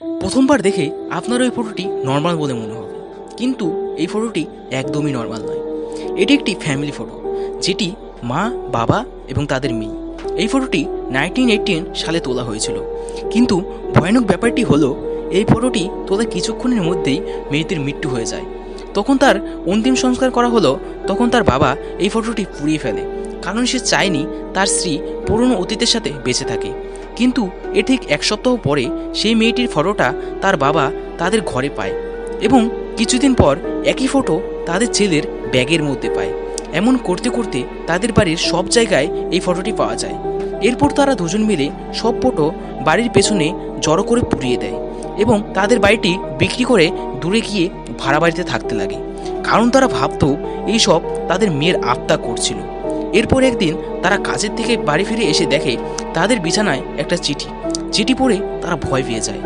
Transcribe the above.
প্রথমবার দেখে আপনার ওই ফটোটি নর্মাল বলে মনে হবে, কিন্তু এই ফটোটি একদমই নর্মাল নয়। এটি একটি ফ্যামিলি ফটো, যেটি মা, বাবা এবং তাদের মেয়ে। এই ফটোটি 1918 সালে তোলা হয়েছিল, কিন্তু ভয়ানক ব্যাপারটি হলো এই ফটোটি তোলা কিছুক্ষণের মধ্যেই মেয়েটির মৃত্যু হয়ে যায়। তখন তার অন্তিম সংস্কার করা হলো, তখন তার বাবা এই ফটোটি পুড়িয়ে ফেলে, কারণ সে চায়নি তার স্ত্রী পুরনো অতীতের সাথে বেঁচে থাকে। কিন্তু এর ঠিক এক সপ্তাহ পরে সেই মেয়েটির ফটোটা তার বাবা তাদের ঘরে পায়, এবং কিছুদিন পর একই ফটো তাদের ছেলের ব্যাগের মধ্যে পায়। এমন করতে করতে তাদের বাড়ির সব জায়গায় এই ফটোটি পাওয়া যায়। এরপর তারা দুজন মিলে সব ফটো বাড়ির পেছনে জড়ো করে পুড়িয়ে দেয় এবং তাদের বাড়িটি বিক্রি করে দূরে গিয়ে ভাড়া বাড়িতে থাকতে লাগে, কারণ তারা ভাবতো এইসব তাদের মেয়ের আত্মা করছিল। এরপর একদিন তারা কাজের থেকে বাড়ি ফিরে এসে দেখে তাদের বিছানায় একটা চিঠি পড়ে তারা ভয় পেয়ে যায়।